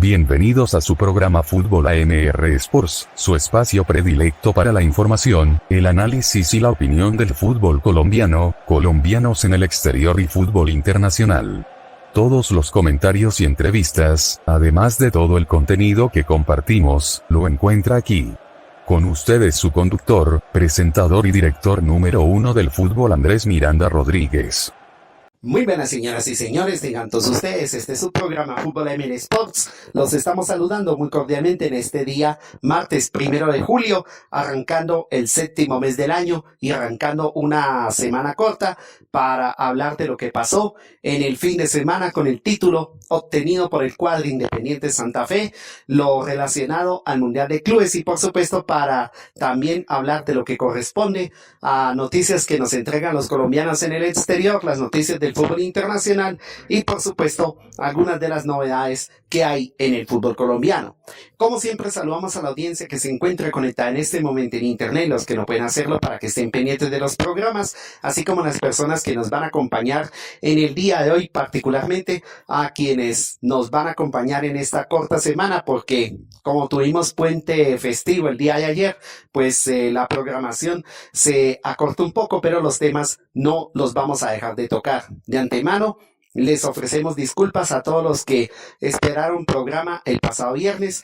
Bienvenidos a su programa Fútbol AMR Sports, su espacio predilecto para la información, el análisis y la opinión del fútbol colombiano, colombianos en el exterior y fútbol internacional. Todos los comentarios y entrevistas, además de todo el contenido que compartimos, lo encuentra aquí. Con ustedes su conductor, presentador y director número 1 del fútbol Andrés Miranda Rodríguez. Muy buenas señoras y señores, tengan todos ustedes, este es su programa Fútbol AMR Sports. Los estamos saludando muy cordialmente en este día, martes 1 de julio, arrancando el 7º mes del año y arrancando una semana corta para hablar de lo que pasó en el fin de semana con el título obtenido por el cuadro Independiente Santa Fe, lo relacionado al Mundial de Clubes y por supuesto para también hablar de lo que corresponde a noticias que nos entregan los colombianos en el exterior, las noticias del fútbol internacional y por supuesto algunas de las novedades que hay en el fútbol colombiano. Como siempre saludamos a la audiencia que se encuentra conectada en este momento en internet, los que no pueden hacerlo para que estén pendientes de los programas, así como las personas que nos van a acompañar en el día de hoy, particularmente a quienes nos van a acompañar en esta corta semana, porque como tuvimos puente festivo el día de ayer, pues la programación se acortó un poco, pero los temas no los vamos a dejar de tocar. De antemano, les ofrecemos disculpas a todos los que esperaron programa el pasado viernes.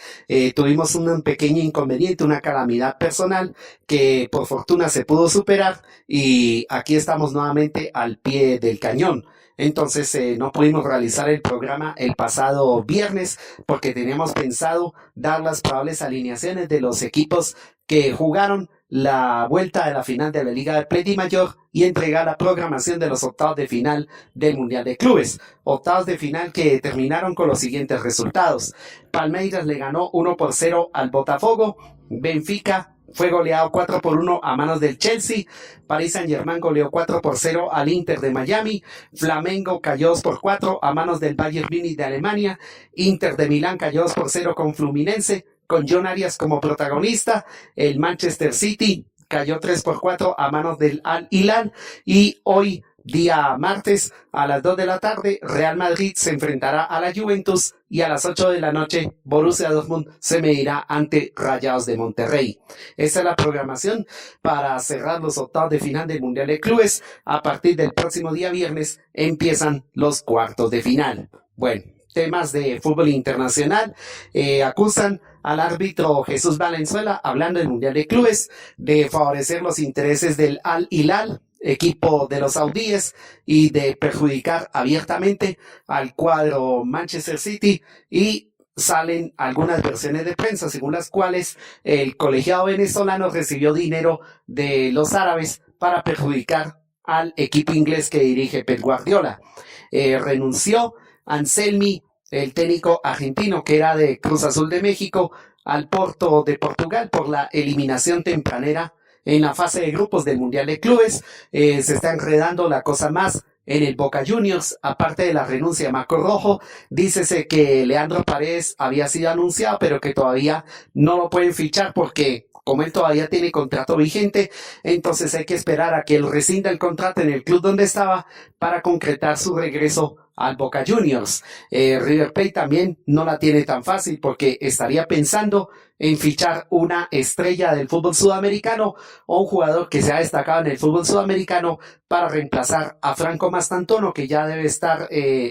Tuvimos un pequeño inconveniente, una calamidad personal que por fortuna se pudo superar y aquí estamos nuevamente al pie del cañón. Entonces no pudimos realizar el programa el pasado viernes porque teníamos pensado dar las probables alineaciones de los equipos que jugaron la vuelta de la final de la Liga de Play Mayor y entregar la programación de los octavos de final del Mundial de Clubes. Octavos de final que terminaron con los siguientes resultados. Palmeiras le ganó 1-0 al Botafogo. Benfica fue goleado 4-1 a manos del Chelsea. Paris Saint-Germain goleó 4-0 al Inter de Miami. Flamengo cayó 2-4 a manos del Bayern Múnich de Alemania. Inter de Milán cayó 2-0 con Fluminense, con John Arias como protagonista. El Manchester City cayó 3-4 a manos del Al Hilal. Y hoy, día martes, a las 2 de la tarde, Real Madrid se enfrentará a la Juventus y a las 8 de la noche, Borussia Dortmund se medirá ante Rayados de Monterrey. Esa es la programación para cerrar los octavos de final del Mundial de Clubes. A partir del próximo día viernes empiezan los cuartos de final. Bueno, temas de fútbol internacional, acusan al árbitro Jesús Valenzuela, hablando del Mundial de Clubes, de favorecer los intereses del Al Hilal, equipo de los saudíes, y de perjudicar abiertamente al cuadro Manchester City, y salen algunas versiones de prensa según las cuales el colegiado venezolano recibió dinero de los árabes para perjudicar al equipo inglés que dirige Pep Guardiola. Renunció Anselmi, el técnico argentino que era de Cruz Azul de México, al Porto de Portugal por la eliminación tempranera en la fase de grupos del Mundial de Clubes. Se está enredando la cosa más en el Boca Juniors, aparte de la renuncia de Marco Rojo. Dícese que Leandro Paredes había sido anunciado, pero que todavía no lo pueden fichar porque como él todavía tiene contrato vigente, entonces hay que esperar a que él rescinda el contrato en el club donde estaba para concretar su regreso al Boca Juniors. River Plate también no la tiene tan fácil porque estaría pensando en fichar una estrella del fútbol sudamericano o un jugador que se ha destacado en el fútbol sudamericano para reemplazar a Franco Mastantuono, que ya debe estar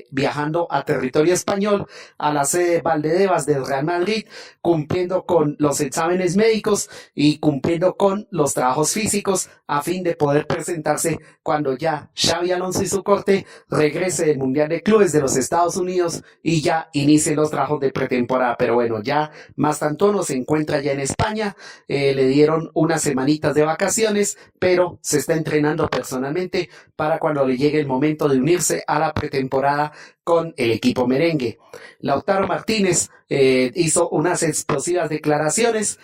viajando a territorio español, a la sede Valdebebas del Real Madrid, cumpliendo con los exámenes médicos y cumpliendo con los trabajos físicos a fin de poder presentarse cuando ya Xabi Alonso y su corte regrese del Mundial de Clubes de los Estados Unidos y ya inicie los trabajos de pretemporada. Pero bueno, ya Mastantuono se encuentra ya en España, le dieron unas semanitas de vacaciones, pero se está entrenando personalmente para cuando le llegue el momento de unirse a la pretemporada con el equipo merengue. Lautaro Martínez hizo unas explosivas declaraciones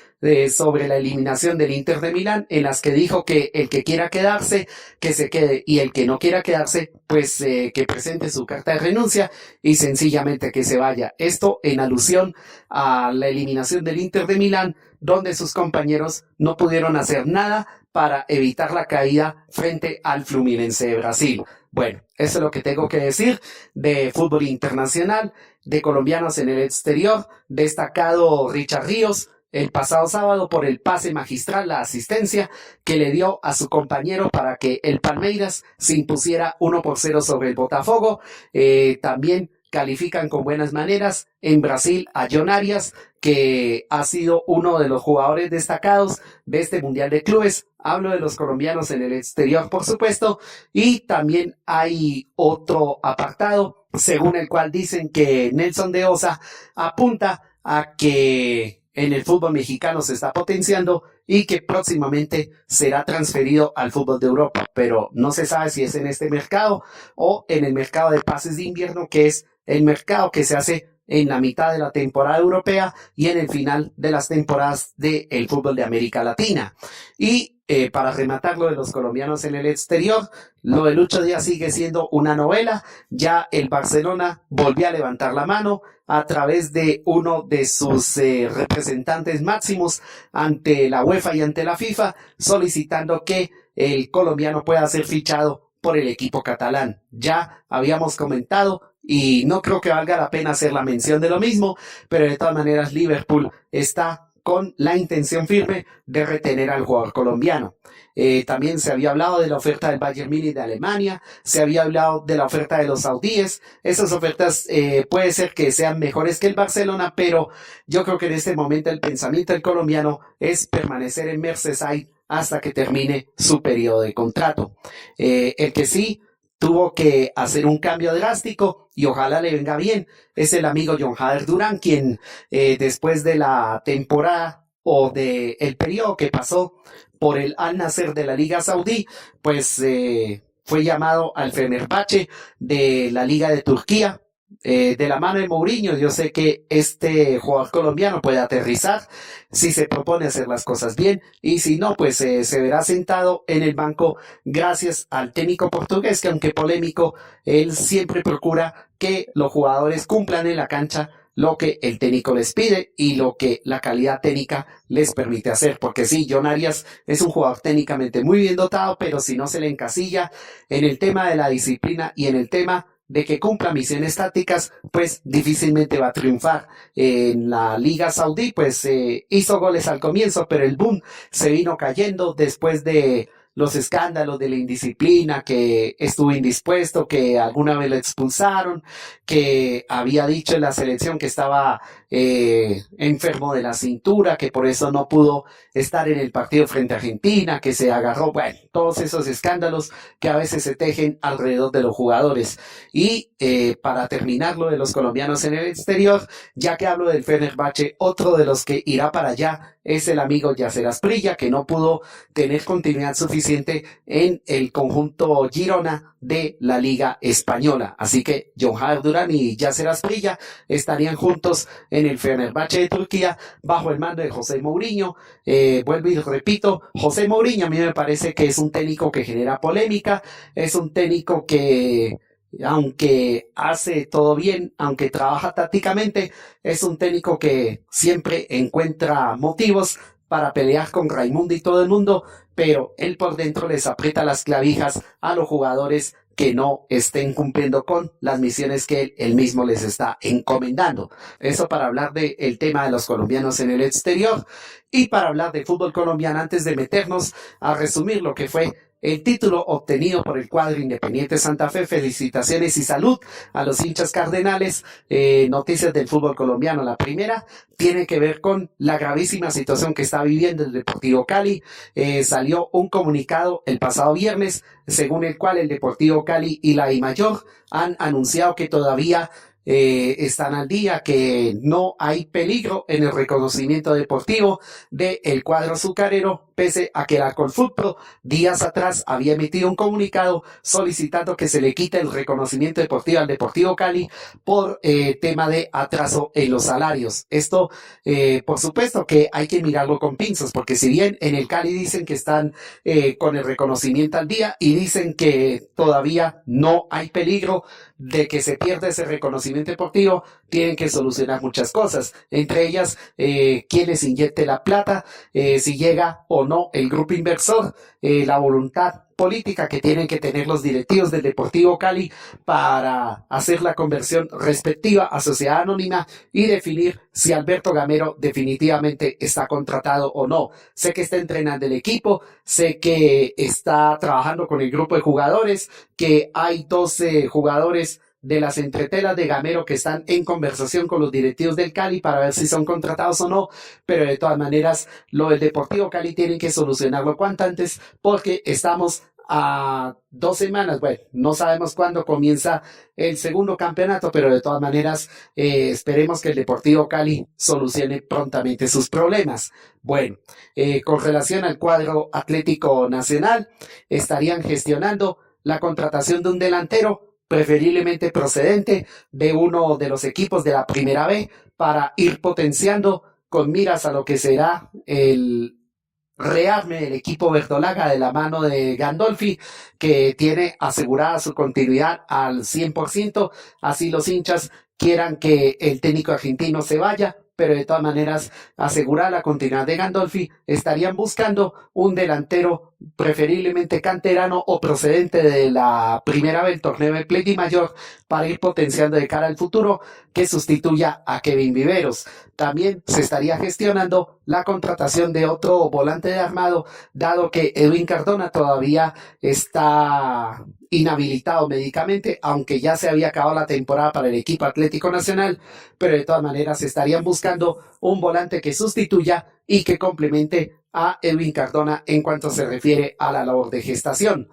sobre la eliminación del Inter de Milán, en las que dijo que el que quiera quedarse, que se quede, y el que no quiera quedarse, pues que presente su carta de renuncia y sencillamente que se vaya. Esto en alusión a la eliminación del Inter de Milán, donde sus compañeros no pudieron hacer nada para evitar la caída frente al Fluminense de Brasil. Bueno, eso es lo que tengo que decir de fútbol internacional. de colombianos en el exterior, destacado Richard Ríos, el pasado sábado por el pase magistral, la asistencia que le dio a su compañero para que el Palmeiras se impusiera 1-0 sobre el Botafogo. También califican con buenas maneras en Brasil a John Arias, que ha sido uno de los jugadores destacados de este Mundial de Clubes. Hablo de los colombianos en el exterior, por supuesto, y también hay otro apartado según el cual dicen que Nelson de Osa apunta a que en el fútbol mexicano se está potenciando y que próximamente será transferido al fútbol de Europa, pero no se sabe si es en este mercado o en el mercado de pases de invierno, que es el mercado que se hace en la mitad de la temporada europea y en el final de las temporadas del fútbol de América Latina. Y para rematar lo de los colombianos en el exterior, lo de Lucho Díaz sigue siendo una novela. Ya el Barcelona volvió a levantar la mano a través de uno de sus representantes máximos ante la UEFA y ante la FIFA, solicitando que el colombiano pueda ser fichado por el equipo catalán. Ya habíamos comentado, y no creo que valga la pena hacer la mención de lo mismo, pero de todas maneras Liverpool está con la intención firme de retener al jugador colombiano. También se había hablado de la oferta del Bayern Múnich de Alemania, se había hablado de la oferta de los saudíes. Esas ofertas puede ser que sean mejores que el Barcelona, pero yo creo que en este momento el pensamiento del colombiano es permanecer en Merseyside hasta que termine su periodo de contrato. El que sí tuvo que hacer un cambio drástico y ojalá le venga bien es el amigo John Hader Durán, quien después de la temporada o del periodo que pasó por el Al Nassr de la Liga Saudí, pues fue llamado al Fenerbahçe de la Liga de Turquía. De la mano de Mourinho, yo sé que este jugador colombiano puede aterrizar si se propone hacer las cosas bien, y si no, pues se verá sentado en el banco gracias al técnico portugués, que aunque polémico, él siempre procura que los jugadores cumplan en la cancha lo que el técnico les pide y lo que la calidad técnica les permite hacer, porque sí, John Arias es un jugador técnicamente muy bien dotado, pero si no se le encasilla en el tema de la disciplina y en el tema de que cumpla misiones tácticas, pues difícilmente va a triunfar. En la Liga Saudí, pues hizo goles al comienzo, pero el boom se vino cayendo después de los escándalos de la indisciplina, que estuvo indispuesto, que alguna vez lo expulsaron, que había dicho en la selección que estaba enfermo de la cintura, que por eso no pudo estar en el partido frente a Argentina, que se agarró, bueno, todos esos escándalos que a veces se tejen alrededor de los jugadores. Y para terminar lo de los colombianos en el exterior, ya que hablo del Fenerbahçe, otro de los que irá para allá es el amigo Yasser Asprilla, que no pudo tener continuidad suficiente en el conjunto Girona de la Liga Española. Así que John Hader Durán y Yasser Asprilla estarían juntos en el Fenerbahçe de Turquía bajo el mando de José Mourinho. Vuelvo y repito, José Mourinho a mí me parece que es un técnico que genera polémica, es un técnico que aunque hace todo bien, aunque trabaja tácticamente, es un técnico que siempre encuentra motivos para pelear con Raimundo y todo el mundo, pero él por dentro les aprieta las clavijas a los jugadores que no estén cumpliendo con las misiones que él mismo les está encomendando. Eso para hablar del tema de los colombianos en el exterior. Y para hablar de fútbol colombiano, antes de meternos a resumir lo que fue el título obtenido por el cuadro Independiente Santa Fe, felicitaciones y salud a los hinchas cardenales. Noticias del fútbol colombiano. La primera tiene que ver con la gravísima situación que está viviendo el Deportivo Cali. Salió un comunicado el pasado viernes, según el cual el Deportivo Cali y la DIMAYOR han anunciado que todavía están al día, que no hay peligro en el reconocimiento deportivo del cuadro azucarero, pese a que la Colfutro días atrás había emitido un comunicado solicitando que se le quite el reconocimiento deportivo al Deportivo Cali por tema de atraso en los salarios. Esto, por supuesto que hay que mirarlo con pinzas, porque si bien en el Cali dicen que están con el reconocimiento al día y dicen que todavía no hay peligro de que se pierda ese reconocimiento deportivo, tienen que solucionar muchas cosas, entre ellas quién les inyecte la plata, si llega o no el grupo inversor, la voluntad política que tienen que tener los directivos del Deportivo Cali para hacer la conversión respectiva a sociedad anónima y definir si Alberto Gamero definitivamente está contratado o no. Sé que está entrenando el equipo, sé que está trabajando con el grupo de jugadores, que hay 12 jugadores de las entretelas de Gamero que están en conversación con los directivos del Cali para ver si son contratados o no, pero de todas maneras lo del Deportivo Cali tienen que solucionarlo cuanto antes porque estamos a 2 semanas, bueno, no sabemos cuándo comienza el segundo campeonato, pero de todas maneras esperemos que el Deportivo Cali solucione prontamente sus problemas. Bueno, con relación al cuadro Atlético Nacional, estarían gestionando la contratación de un delantero preferiblemente procedente de uno de los equipos de la Primera B para ir potenciando con miras a lo que será el rearme del equipo verdolaga de la mano de Gandolfi, que tiene asegurada su continuidad al 100%, así los hinchas quieran que el técnico argentino se vaya, pero de todas maneras asegurar la continuidad de Gandolfi, estarían buscando un delantero preferiblemente canterano o procedente de la Primera vez del torneo de Play Mayor para ir potenciando de cara al futuro que sustituya a Kevin Viveros. También se estaría gestionando la contratación de otro volante de armado, dado que Edwin Cardona todavía está inhabilitado médicamente, aunque ya se había acabado la temporada para el equipo Atlético Nacional, pero de todas maneras estarían buscando un volante que sustituya y que complemente a Edwin Cardona en cuanto se refiere a la labor de gestación.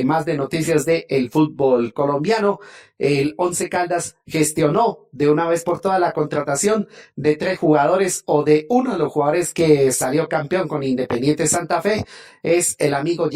Más de noticias del fútbol colombiano. El Once Caldas gestionó de una vez por todas la contratación de 3 jugadores o de uno de los jugadores que salió campeón con Independiente Santa Fe. Es el amigo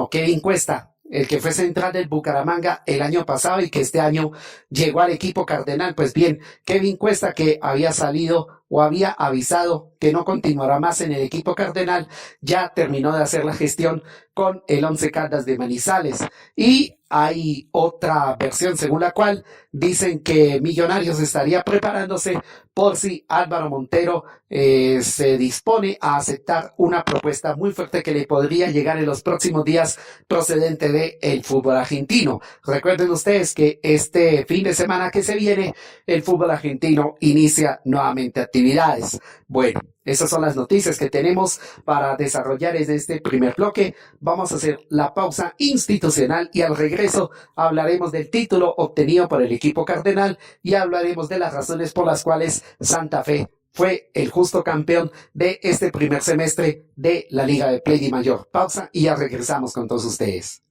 Kevin Cuesta, el que fue central del Bucaramanga el año pasado y que este año llegó al equipo cardenal. Pues bien, Kevin Cuesta, que había salido o había avisado que no continuará más en el equipo cardenal, ya terminó de hacer la gestión con el Once Caldas de Manizales. Y hay otra versión según la cual dicen que Millonarios estaría preparándose por si Álvaro Montero se dispone a aceptar una propuesta muy fuerte que le podría llegar en los próximos días procedente del fútbol argentino. Recuerden ustedes que este fin de semana que se viene, el fútbol argentino inicia nuevamente actividades. Bueno, esas son las noticias que tenemos para desarrollar en este primer bloque. Vamos a hacer la pausa institucional y al regreso hablaremos del título obtenido por el equipo cardenal y hablaremos de las razones por las cuales Santa Fe fue el justo campeón de este primer semestre de la Liga de Play Mayor. Pausa y ya regresamos con todos ustedes.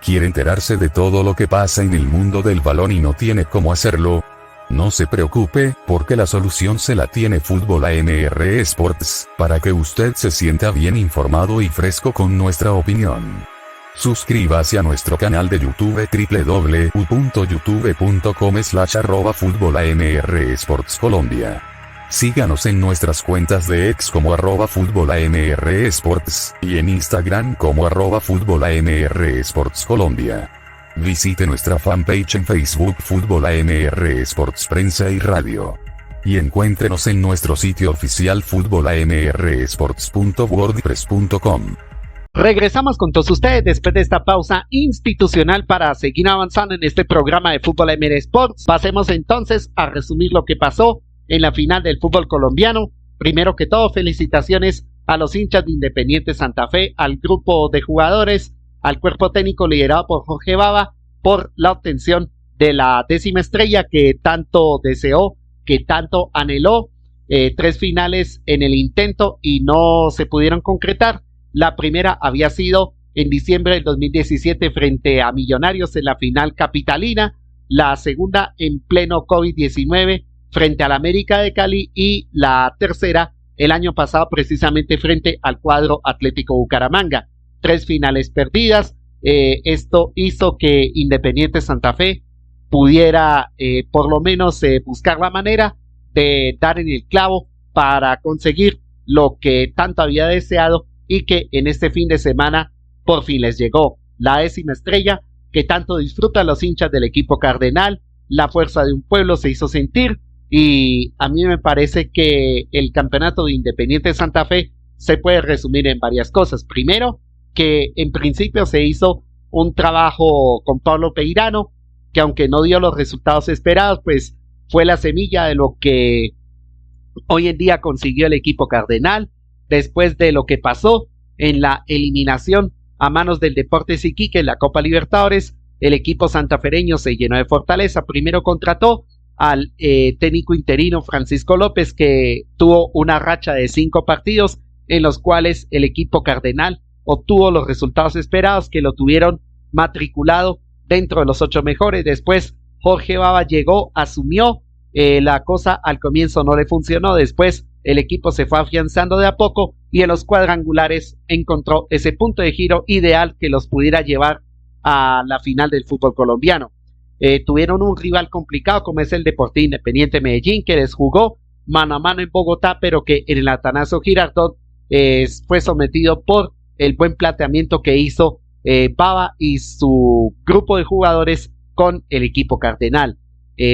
¿Quiere enterarse de todo lo que pasa en el mundo del balón y no tiene cómo hacerlo? No se preocupe, porque la solución se la tiene Fútbol AMR Sports, para que usted se sienta bien informado y fresco con nuestra opinión. Suscríbase a nuestro canal de YouTube www.youtube.com/@FútbolAMR-Sports-Colombia. Síganos en nuestras cuentas de X como @FútbolAMR-Sports y en Instagram como @FútbolAMR-Sports-Colombia. Visite nuestra fanpage en Facebook Fútbol AMR Sports Prensa y Radio. Y encuéntrenos en nuestro sitio oficial futbolamrsports.wordpress.com. Regresamos con todos ustedes después de esta pausa institucional para seguir avanzando en este programa de Fútbol AMR Sports. Pasemos entonces a resumir lo que pasó en la final del fútbol colombiano. Primero que todo, felicitaciones a los hinchas de Independiente Santa Fe, al grupo de jugadores, al cuerpo técnico liderado por Jorge Bava, por la obtención de la 10ª estrella que tanto deseó, que tanto anheló. 3 finales en el intento y no se pudieron concretar. La primera había sido en diciembre del 2017 frente a Millonarios en la final capitalina, la segunda en pleno COVID-19 frente al América de Cali y la tercera el año pasado precisamente frente al cuadro Atlético Bucaramanga. 3 finales perdidas. Esto hizo que Independiente Santa Fe pudiera por lo menos buscar la manera de dar en el clavo para conseguir lo que tanto había deseado y que en este fin de semana por fin les llegó. La 10ª estrella que tanto disfrutan los hinchas del equipo cardenal. La fuerza de un pueblo se hizo sentir y a mí me parece que el campeonato de Independiente Santa Fe se puede resumir en varias cosas. Primero, que en principio se hizo un trabajo con Pablo Peirano, que aunque no dio los resultados esperados, pues fue la semilla de lo que hoy en día consiguió el equipo cardenal, después de lo que pasó en la eliminación a manos del Deportes Iquique en la Copa Libertadores. El equipo santafereño se llenó de fortaleza. Primero contrató al técnico interino Francisco López, que tuvo una racha de 5 partidos en los cuales el equipo cardenal obtuvo los resultados esperados, que lo tuvieron matriculado dentro de los 8 mejores. Después Jorge Baba llegó, asumió, la cosa al comienzo no le funcionó, después el equipo se fue afianzando de a poco y en los cuadrangulares encontró ese punto de giro ideal que los pudiera llevar a la final del fútbol colombiano. Tuvieron un rival complicado como es el Deportivo Independiente Medellín, que les jugó mano a mano en Bogotá, pero que en el Atanasio Girardot fue sometido por el buen planteamiento que hizo Baba y su grupo de jugadores con el equipo cardenal.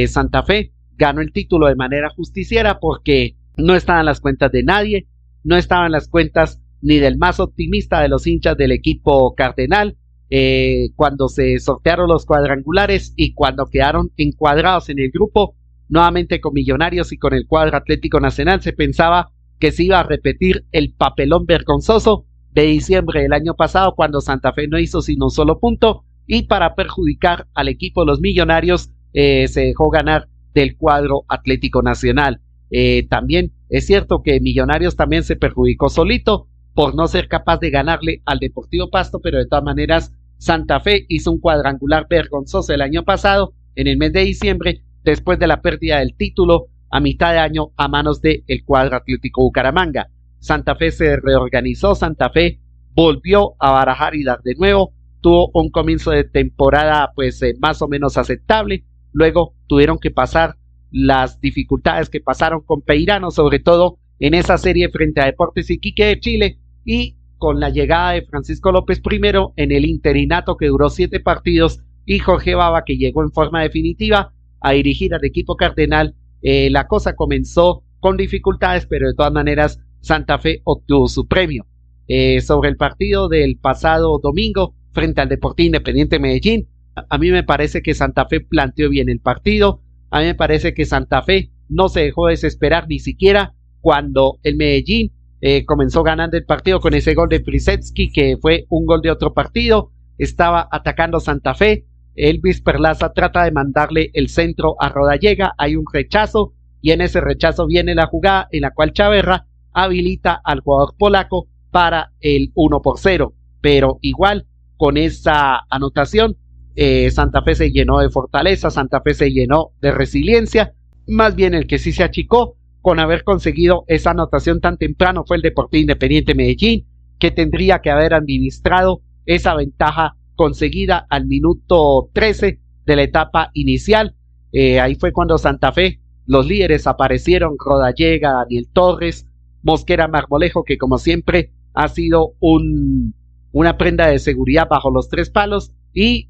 Santa Fe ganó el título de manera justiciera porque no estaban las cuentas de nadie, no estaban las cuentas ni del más optimista de los hinchas del equipo cardenal. Cuando se sortearon los cuadrangulares y cuando quedaron encuadrados en el grupo nuevamente con Millonarios y con el cuadro Atlético Nacional, se pensaba que se iba a repetir el papelón vergonzoso de diciembre del año pasado, cuando Santa Fe no hizo sino un solo punto, y para perjudicar al equipo de los Millonarios se dejó ganar del cuadro Atlético Nacional. También es cierto que Millonarios también se perjudicó solito por no ser capaz de ganarle al Deportivo Pasto, pero de todas maneras Santa Fe hizo un cuadrangular vergonzoso el año pasado, en el mes de diciembre, después de la pérdida del título a mitad de año a manos del cuadro Atlético Bucaramanga. Santa Fe se reorganizó, Santa Fe volvió a barajar y dar de nuevo, tuvo un comienzo de temporada pues más o menos aceptable, luego tuvieron que pasar las dificultades que pasaron con Peirano, sobre todo en esa serie frente a Deportes Iquique de Chile, y con la llegada de Francisco López primero en el interinato que duró 7 partidos y Jorge Baba, que llegó en forma definitiva a dirigir al equipo cardenal, la cosa comenzó con dificultades, pero de todas maneras Santa Fe obtuvo su premio. Sobre el partido del pasado domingo frente al Deportivo Independiente Medellín, a mí me parece que Santa Fe planteó bien el partido, a mí me parece que Santa Fe no se dejó desesperar ni siquiera cuando el Medellín comenzó ganando el partido con ese gol de Prisetsky, que fue un gol de otro partido. Estaba atacando Santa Fe, Elvis Perlaza trata de mandarle el centro a Rodallega, hay un rechazo y en ese rechazo viene la jugada en la cual Chaverra habilita al jugador polaco para el 1-0, pero igual con esa anotación Santa Fe se llenó de fortaleza, Santa Fe se llenó de resiliencia. Más bien el que sí se achicó con haber conseguido esa anotación tan temprano fue el Deportivo Independiente Medellín, que tendría que haber administrado esa ventaja conseguida al minuto 13 de la etapa inicial. Ahí fue cuando Santa Fe, los líderes aparecieron, Rodallega, Daniel Torres, Mosquera Marmolejo, que como siempre ha sido una prenda de seguridad bajo los 3 palos, y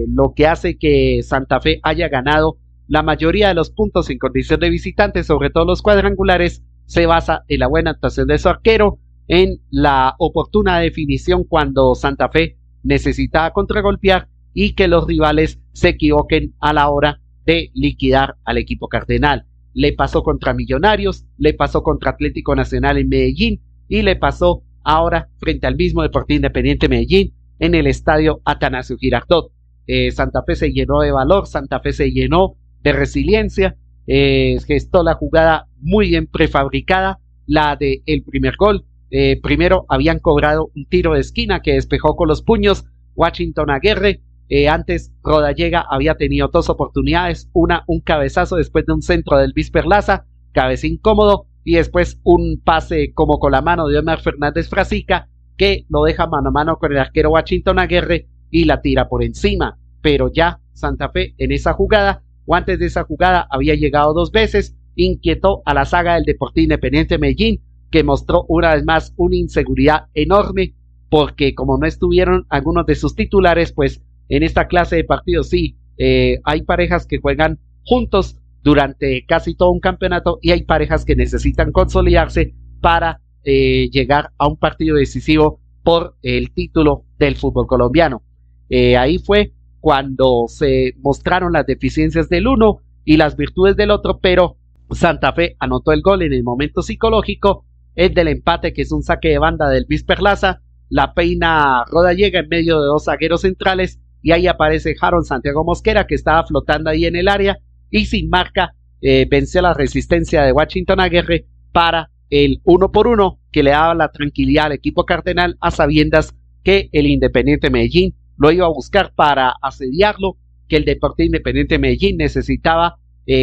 lo que hace que Santa Fe haya ganado la mayoría de los puntos en condición de visitante, sobre todo los cuadrangulares, se basa en la buena actuación de su arquero, en la oportuna definición cuando Santa Fe necesitaba contragolpear y que los rivales se equivoquen a la hora de liquidar al equipo cardenal. Le pasó contra Millonarios, le pasó contra Atlético Nacional en Medellín y le pasó ahora frente al mismo Deportivo Independiente Medellín en el estadio Atanasio Girardot. Santa Fe se llenó de valor, Santa Fe se llenó de resiliencia, gestó la jugada muy bien prefabricada, la de el primer gol. Primero habían cobrado un tiro de esquina que despejó con los puños Washington Aguirre. Antes Rodallega había tenido 2 oportunidades, un cabezazo después de un centro del Elvis Perlaza, cabeza incómodo, y después un pase como con la mano de Omar Fernández Frasica, que lo deja mano a mano con el arquero Washington Aguirre y la tira por encima. Pero ya Santa Fe en esa jugada, o antes de esa jugada, había llegado 2 veces, inquietó a la saga del Deportivo Independiente Medellín, que mostró una vez más una inseguridad enorme, porque como no estuvieron algunos de sus titulares, pues en esta clase de partidos sí, hay parejas que juegan juntos durante casi todo un campeonato y hay parejas que necesitan consolidarse para llegar a un partido decisivo por el título del fútbol colombiano. Ahí fue cuando se mostraron las deficiencias del uno y las virtudes del otro, pero Santa Fe anotó el gol en el momento psicológico, el del empate, que es un saque de banda del Luis Perlaza, la peina Rodallega en medio de dos zagueros centrales, y ahí aparece Harold Santiago Mosquera, que estaba flotando ahí en el área, y sin marca venció la resistencia de Washington Aguirre para el 1-1, que le daba la tranquilidad al equipo cardenal, a sabiendas que el Independiente Medellín lo iba a buscar para asediarlo, que el Deportivo Independiente Medellín necesitaba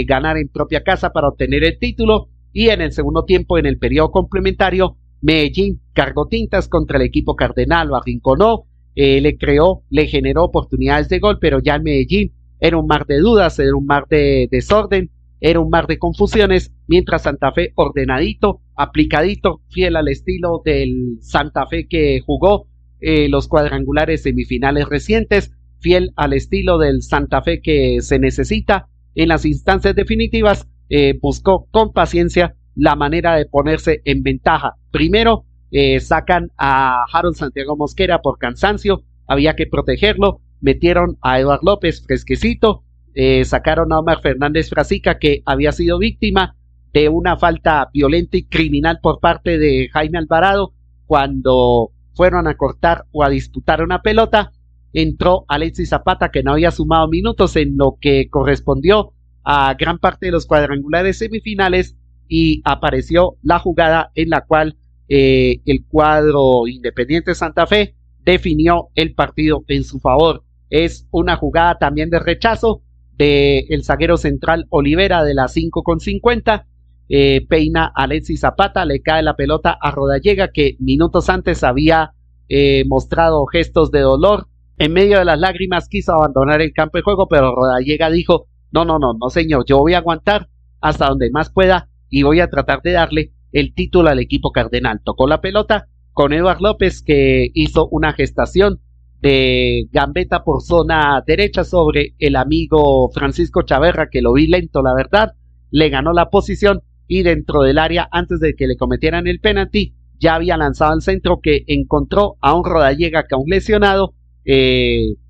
ganar en propia casa para obtener el título, y en el segundo tiempo, en el periodo complementario, Medellín cargó tintas contra el equipo cardenal, lo arrinconó, le generó oportunidades de gol, pero ya en Medellín era un mar de dudas, era un mar de desorden, era un mar de confusiones, mientras Santa Fe ordenadito, aplicadito, fiel al estilo del Santa Fe que jugó los cuadrangulares semifinales recientes, fiel al estilo del Santa Fe que se necesita en las instancias definitivas, buscó con paciencia la manera de ponerse en ventaja. Primero, sacan a Harold Santiago Mosquera por cansancio, había que protegerlo, metieron a Eduardo López fresquecito, sacaron a Omar Fernández Frasica, que había sido víctima de una falta violenta y criminal por parte de Jaime Alvarado cuando fueron a cortar o a disputar una pelota. Entró Alexis Zapata, que no había sumado minutos en lo que correspondió a gran parte de los cuadrangulares semifinales, y apareció la jugada en la cual el cuadro Independiente Santa Fe definió el partido en su favor. Es una jugada también de rechazo del zaguero central Olivera de la 5:50, peina a Alexis Zapata, le cae la pelota a Rodallega, que minutos antes había mostrado gestos de dolor. En medio de las lágrimas quiso abandonar el campo de juego, pero Rodallega dijo: no señor, yo voy a aguantar hasta donde más pueda y voy a tratar de darle el título al equipo cardenal. Tocó la pelota con Eduardo López, que hizo una gestación de gambeta por zona derecha sobre el amigo Francisco Chaverra, que lo vi lento, la verdad, le ganó la posición, y dentro del área, antes de que le cometieran el penalti, ya había lanzado al centro, que encontró a un Rodallega que, aún lesionado,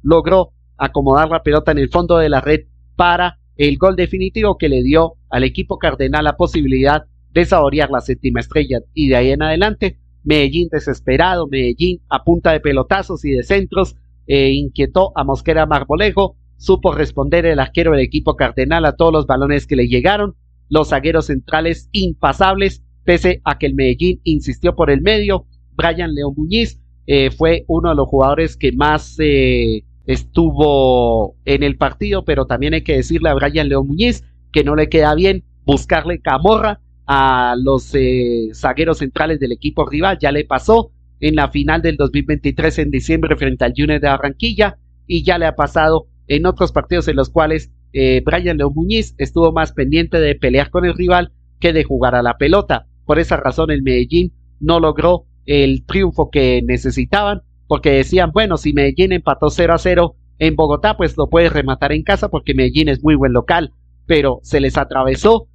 logró acomodar la pelota en el fondo de la red para el gol definitivo, que le dio al equipo cardenal la posibilidad de saborear la séptima estrella. Y de ahí en adelante, Medellín desesperado, Medellín a punta de pelotazos y de centros, inquietó a Mosquera Marmolejo, supo responder el arquero del equipo cardenal a todos los balones que le llegaron, los zagueros centrales impasables, pese a que el Medellín insistió por el medio. Brian León Muñiz fue uno de los jugadores que más estuvo en el partido, pero también hay que decirle a Brian León Muñiz que no le queda bien buscarle camorra a los zagueros centrales del equipo rival. Ya le pasó en la final del 2023 en diciembre frente al Junior de Barranquilla, y ya le ha pasado en otros partidos en los cuales Brian León Muñiz estuvo más pendiente de pelear con el rival que de jugar a la pelota. Por esa razón el Medellín no logró el triunfo que necesitaban, porque decían: bueno, si Medellín empató 0-0 en Bogotá, pues lo puede rematar en casa porque Medellín es muy buen local, pero se les atravesó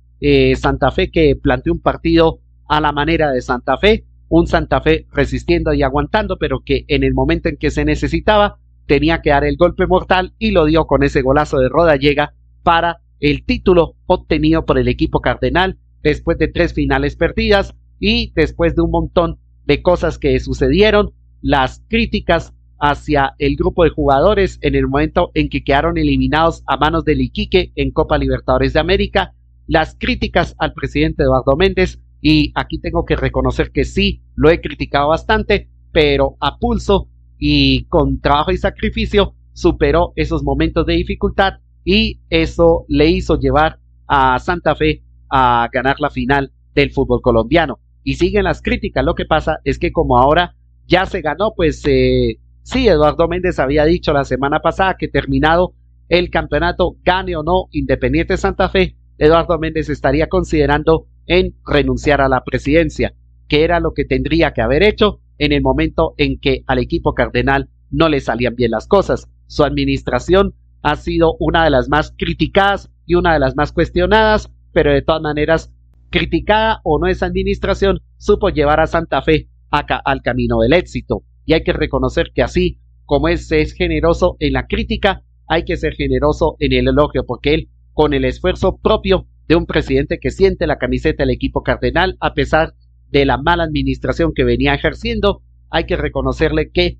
Santa Fe, que planteó un partido a la manera de Santa Fe, un Santa Fe resistiendo y aguantando, pero que en el momento en que se necesitaba tenía que dar el golpe mortal, y lo dio con ese golazo de Rodallega para el título obtenido por el equipo cardenal después de 3 finales perdidas y después de un montón de cosas que sucedieron. Las críticas hacia el grupo de jugadores en el momento en que quedaron eliminados a manos del Iquique en Copa Libertadores de América, las críticas al presidente Eduardo Méndez, y aquí tengo que reconocer que sí, lo he criticado bastante, pero a pulso y con trabajo y sacrificio superó esos momentos de dificultad, y eso le hizo llevar a Santa Fe a ganar la final del fútbol colombiano. Y siguen las críticas. Lo que pasa es que como ahora ya se ganó, pues sí, Eduardo Méndez había dicho la semana pasada que terminado el campeonato, gane o no Independiente Santa Fe, Eduardo Méndez estaría considerando en renunciar a la presidencia, que era lo que tendría que haber hecho en el momento en que al equipo cardenal no le salían bien las cosas. Su administración ha sido una de las más criticadas y una de las más cuestionadas, pero de todas maneras, criticada o no esa administración, supo llevar a Santa Fe al camino del éxito. y hay que reconocer que así como es generoso en la crítica, hay que ser generoso en el elogio, porque él, con el esfuerzo propio de un presidente que siente la camiseta del equipo cardenal, a pesar de la mala administración que venía ejerciendo, hay que reconocerle que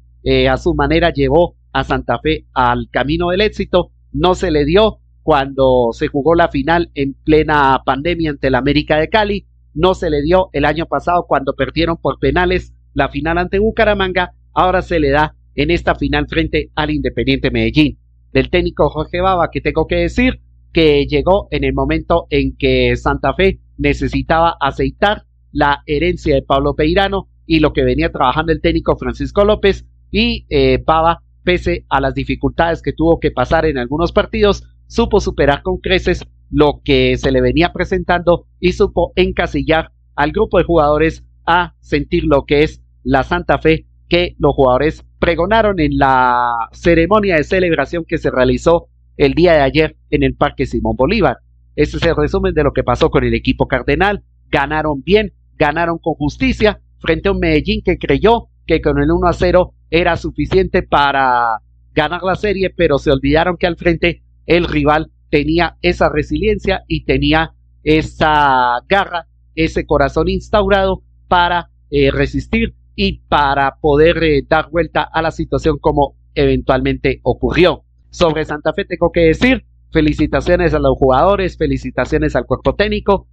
a su manera llevó a Santa Fe al camino del éxito. No se le dio cuando se jugó la final en plena pandemia ante el América de Cali, no se le dio el año pasado cuando perdieron por penales la final ante Bucaramanga, ahora se le da en esta final frente al Independiente Medellín. Del técnico Jorge Bava, que tengo que decir que llegó en el momento en que Santa Fe necesitaba aceitar la herencia de Pablo Peirano y lo que venía trabajando el técnico Francisco López, y Bava, pese a las dificultades que tuvo que pasar en algunos partidos, supo superar con creces lo que se le venía presentando y supo encasillar al grupo de jugadores a sentir lo que es la Santa Fe que los jugadores pregonaron en la ceremonia de celebración que se realizó el día de ayer en el Parque Simón Bolívar. Ese es el resumen de lo que pasó con el equipo cardenal. Ganaron bien, ganaron con justicia frente a un Medellín que creyó que con el 1-0 era suficiente para ganar la serie, pero se olvidaron que al frente el rival tenía esa resiliencia y tenía esa garra, ese corazón instaurado para resistir y para poder dar vuelta a la situación como eventualmente ocurrió. Sobre Santa Fe tengo que decir, felicitaciones a los jugadores, felicitaciones al cuerpo técnico,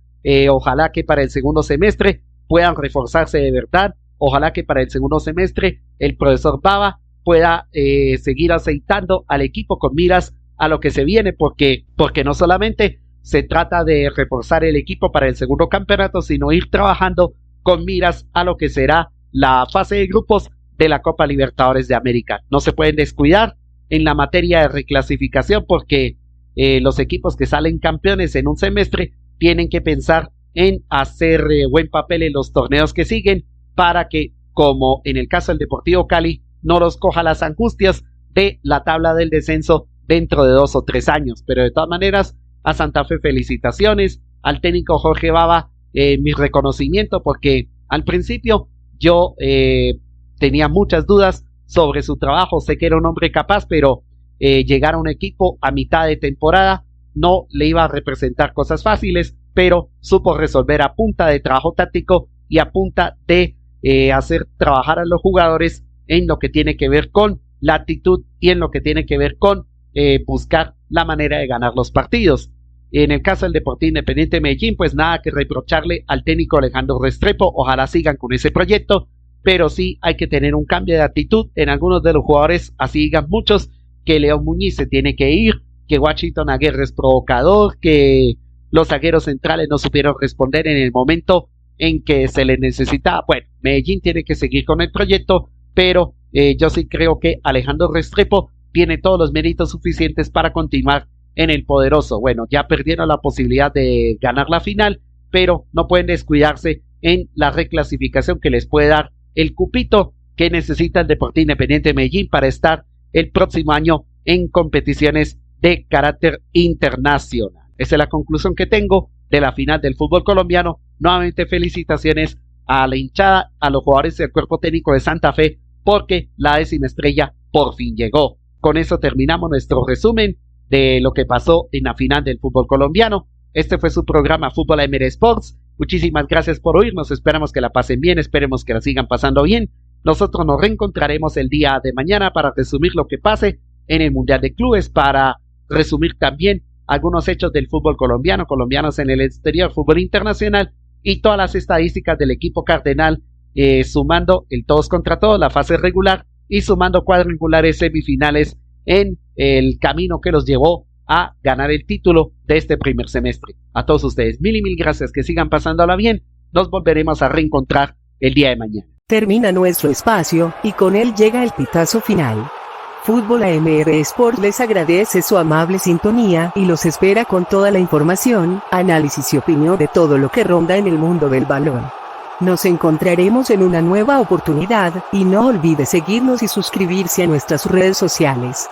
ojalá que para el segundo semestre puedan reforzarse de verdad, ojalá que para el segundo semestre el profesor Bava pueda seguir aceitando al equipo con miras a lo que se viene, porque no solamente se trata de reforzar el equipo para el segundo campeonato, sino ir trabajando con miras a lo que será la fase de grupos de la Copa Libertadores de América. No se pueden descuidar en la materia de reclasificación, porque los equipos que salen campeones en un semestre tienen que pensar en hacer buen papel en los torneos que siguen, para que, como en el caso del Deportivo Cali, no los coja las angustias de la tabla del descenso dentro de 2 o 3 años. Pero de todas maneras, a Santa Fe felicitaciones, al técnico Jorge Bava mi reconocimiento, porque al principio yo tenía muchas dudas sobre su trabajo. Sé que era un hombre capaz, pero llegar a un equipo a mitad de temporada no le iba a representar cosas fáciles, pero supo resolver a punta de trabajo táctico y a punta de hacer trabajar a los jugadores en lo que tiene que ver con la actitud y en lo que tiene que ver con buscar la manera de ganar los partidos. En el caso del Deportivo Independiente de Medellín, pues nada que reprocharle al técnico Alejandro Restrepo, ojalá sigan con ese proyecto, pero sí hay que tener un cambio de actitud en algunos de los jugadores, así digan muchos que León Muñiz se tiene que ir, que Washington Aguirre es provocador, que los zagueros centrales no supieron responder en el momento en que se les necesitaba. Bueno, Medellín tiene que seguir con el proyecto, pero yo sí creo que Alejandro Restrepo tiene todos los méritos suficientes para continuar en el poderoso. Bueno, ya perdieron la posibilidad de ganar la final, pero no pueden descuidarse en la reclasificación que les puede dar el cupito que necesita el Deportivo Independiente de Medellín para estar el próximo año en competiciones de carácter internacional. Esa es la conclusión que tengo de la final del fútbol colombiano. Nuevamente felicitaciones a la hinchada, a los jugadores del cuerpo técnico de Santa Fe, porque la 10ª estrella por fin llegó. Con eso terminamos nuestro resumen de lo que pasó en la final del fútbol colombiano. Este fue su programa Fútbol AM Sports. Muchísimas gracias por oírnos, esperamos que la pasen bien, esperemos que la sigan pasando bien. Nosotros nos reencontraremos el día de mañana para resumir lo que pase en el Mundial de Clubes, para resumir también algunos hechos del fútbol colombiano, colombianos en el exterior, fútbol internacional y todas las estadísticas del equipo cardenal, sumando el todos contra todos, la fase regular, y sumando cuadrangulares, semifinales en el camino que los llevó a ganar el título de este primer semestre. A todos ustedes, mil y mil gracias, que sigan pasándola bien. Nos volveremos a reencontrar el día de mañana. Termina nuestro espacio, y con él llega el pitazo final. Fútbol AMR Sport les agradece su amable sintonía y los espera con toda la información, análisis y opinión de todo lo que ronda en el mundo del balón. Nos encontraremos en una nueva oportunidad, y no olvide seguirnos y suscribirse a nuestras redes sociales.